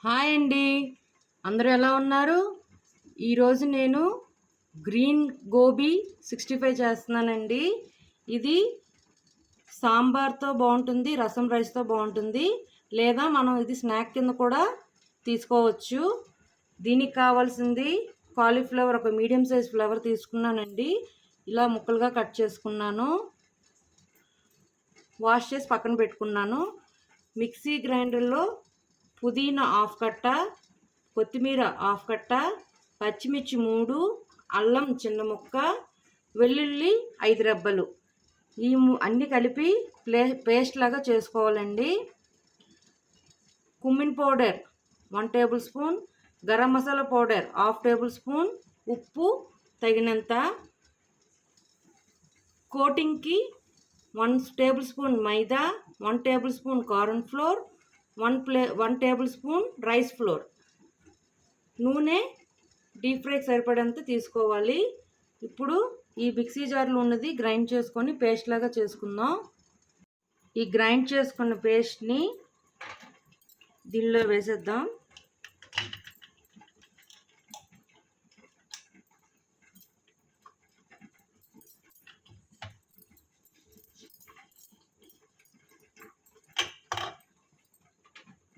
Hi అండి, అందరూ ఎలా ఉన్నారు? ఈరోజు నేను గ్రీన్ గోబీ 65 చేస్తున్నానండి. ఇది సాంబార్తో బాగుంటుంది, రసం రైస్తో బాగుంటుంది, లేదా మనం ఇది స్నాక్ కింద కూడా తీసుకోవచ్చు. దీనికి కావాల్సింది కాలీఫ్లవర్, ఒక మీడియం సైజ్ ఫ్లవర్ తీసుకున్నానండి. ఇలా ముక్కలుగా కట్ చేసుకున్నాను, వాష్ చేసి పక్కన పెట్టుకున్నాను. మిక్సీ గ్రైండర్లో పుదీనా హాఫ్ కట్ట, కొత్తిమీర హాఫ్ కట్ట, పచ్చిమిర్చి 3, అల్లం చిన్న ముక్క, వెల్లుల్లి 5 రెబ్బలు, ఈ అన్నీ కలిపి పేస్ట్ లాగా చేసుకోవాలండి. Cumin powder 1 tablespoon, garam masala powder 1/2 tablespoon, ఉప్పు తగినంత, కోటింగ్కి 1 tablespoon maida, 1 tablespoon corn flour, 1 tablespoon rice flour, నూనె డీప్ ఫ్రైకి సరిపడంత తీసుకోవాలి. ఇప్పుడు ఈ మిక్సీ జార్లో ఉన్నది గ్రైండ్ చేసుకొని పేస్ట్ లాగా చేసుకుందాం. ఈ గ్రైండ్ చేసుకున్న పేస్ట్ని దీనిలో వేసేద్దాం.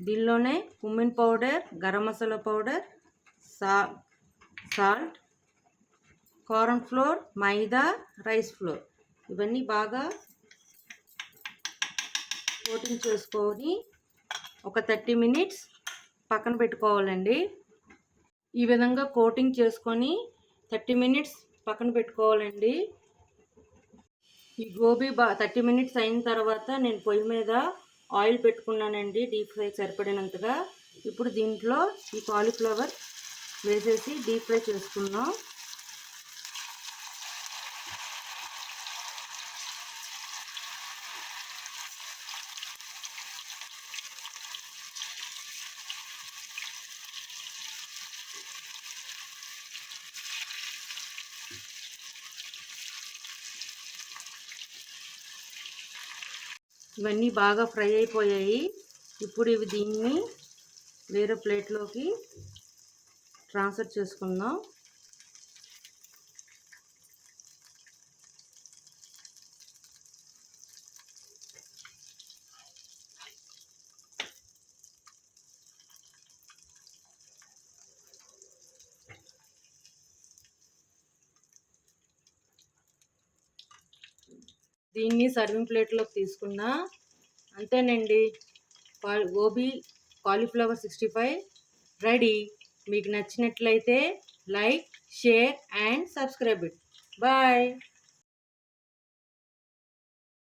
దీనిలోనే cumin powder, garam masala powder, salt, corn flour, maida, rice flour, ఇవన్నీ బాగా కోటింగ్ చేసుకొని ఒక 30 మినిట్స్ పక్కన పెట్టుకోవాలండి. ఈ విధంగా కోటింగ్ చేసుకొని 30 మినిట్స్ పక్కన పెట్టుకోవాలండి. ఈ గోబీ 30 మినిట్స్ అయిన తర్వాత నేను పొయ్యి మీద ఆయిల్ పెట్టుకున్నానండి, డీప్ ఫ్రై సరిపడినంతగా. ఇప్పుడు దీంట్లో ఈ కాలీఫ్లవర్ వేసేసి డీప్ ఫ్రై చేసుకుందాం. ఇవన్నీ బాగా ఫ్రై అయిపోయాయి. ఇప్పుడు దీన్ని వేరే ప్లేట్లోకి ట్రాన్స్ఫర్ చేసుకుందాం. దీన్ని సర్వింగ్ ప్లేట్లోకి తీసుకున్నా. అంతేనండి, గోబీ కాలీఫ్లవర్ 65 రెడీ. మీకు నచ్చినట్లయితే like, share and subscribe it. Bye.